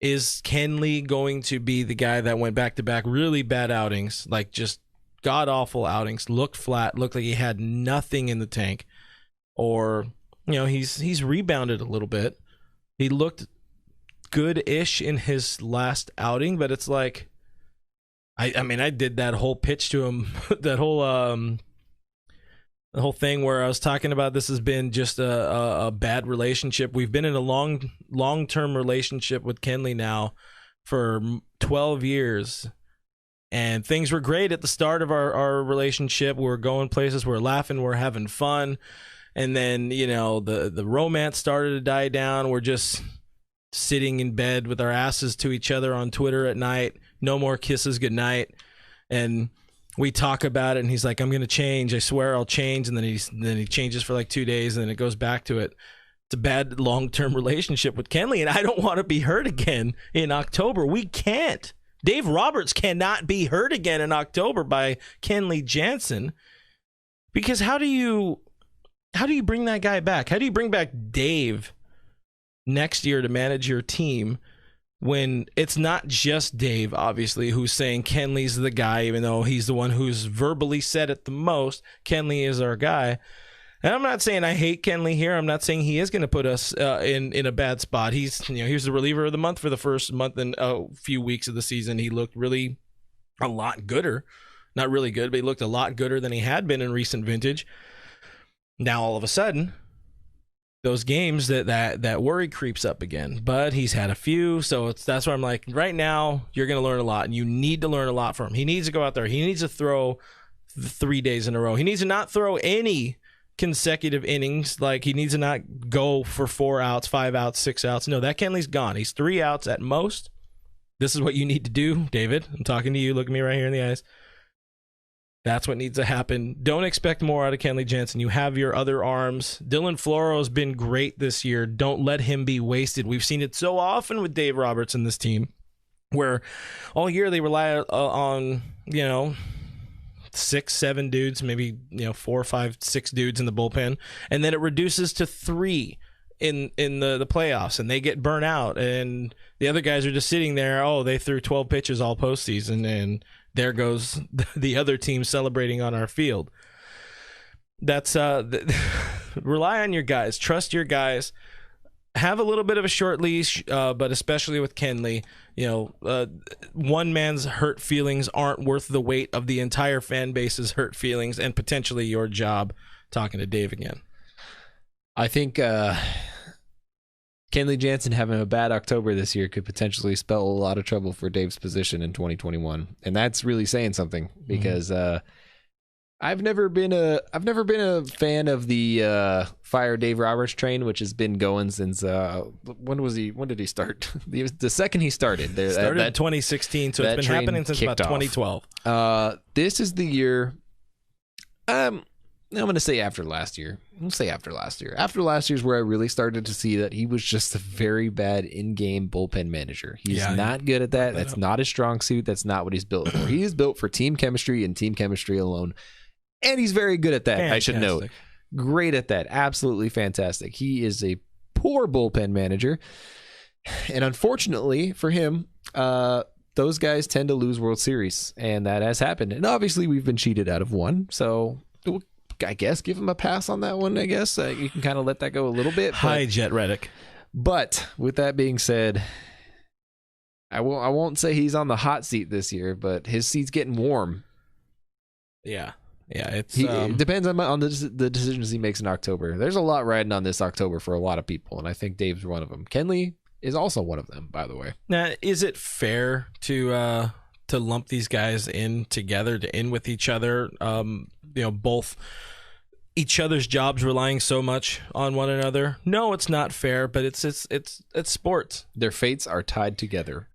Is Kenley going to be the guy that went back-to-back really bad outings, like just god-awful outings, looked flat, looked like he had nothing in the tank? Or, he's rebounded a little bit. He looked good-ish in his last outing, but it's like, I mean, I did that whole pitch to him, that whole the whole thing where I was talking about this has been just a bad relationship. We've been in a long-term relationship with Kenley now for 12 years, and things were great at the start of our relationship. We were going places, we were laughing, we were having fun, and then the romance started to die down. We're just sitting in bed with our asses to each other on Twitter at night. No more kisses goodnight. And we talk about it, and he's like, I'm going to change. I swear I'll change. And then he changes for like 2 days, and then it goes back to it. It's a bad long-term relationship with Kenley, and I don't want to be hurt again in October. We can't. Dave Roberts cannot be hurt again in October by Kenley Jansen, because how do you bring that guy back? How do you bring back Dave next year to manage your team when it's not just Dave, obviously, who's saying Kenley's the guy, even though he's the one who's verbally said it the most? Kenley is our guy. And I'm not saying I hate Kenley here. I'm not saying he is going to put us in a bad spot. He's the reliever of the month for the first month and a few weeks of the season. He looked really a lot gooder. Not really good, but he looked a lot gooder than he had been in recent vintage. Now, all of a sudden, those games that worry creeps up again. But he's had a few, so that's why I'm like, right now you're going to learn a lot, and you need to learn a lot from him. He needs to go out there. He needs to throw 3 days in a row. He needs to not throw any consecutive innings. Like, he needs to not go for 4 outs, 5 outs, 6 outs. No, that Kenley's gone. He's 3 outs at most. This is what you need to do, David. I'm talking to you. Look at me right here in the eyes. That's what needs to happen. Don't expect more out of Kenley Jansen. You have your other arms. Dylan Floro's been great this year. Don't let him be wasted. We've seen it so often with Dave Roberts in this team, where all year they rely on 6, 7 dudes, maybe 4, 5, 6 dudes in the bullpen, and then it reduces to 3 in the playoffs, and they get burnt out, and the other guys are just sitting there. Oh, they threw 12 pitches all postseason, and there goes the other team celebrating on our field. That's rely on your guys. Trust your guys. Have a little bit of a short leash, but especially with Kenley, one man's hurt feelings aren't worth the weight of the entire fan base's hurt feelings and potentially your job. Talking to Dave again. I think Kenley Jansen having a bad October this year could potentially spell a lot of trouble for Dave's position in 2021, and that's really saying something, because I've never been a fan of the fire Dave Roberts train, which has been going since when did he start? The second he started. Started in 2016, so it's been happening since about 2012. This is the year. I'm going to say after last year. We'll say after last year. After last year's where I really started to see that he was just a very bad in-game bullpen manager. He's not good at that. That's not his strong suit. That's not what he's built for. He is built for team chemistry and team chemistry alone. And he's very good at that, fantastic. I should note. Great at that. Absolutely fantastic. He is a poor bullpen manager. And unfortunately for him, those guys tend to lose World Series. And that has happened. And obviously we've been cheated out of one. So I guess give him a pass on that one, I guess. You can kind of let that go a little bit. Hi, Jet Reddick. But with that being said, I won't say he's on the hot seat this year, but his seat's getting warm. Yeah. It depends on the decisions he makes in October. There's a lot riding on this October for a lot of people, and I think Dave's one of them. Kenley is also one of them, by the way. Now, is it fair to lump these guys in together, to end with each other? Both each other's jobs relying so much on one another. No, it's not fair, but it's sports. Their fates are tied together.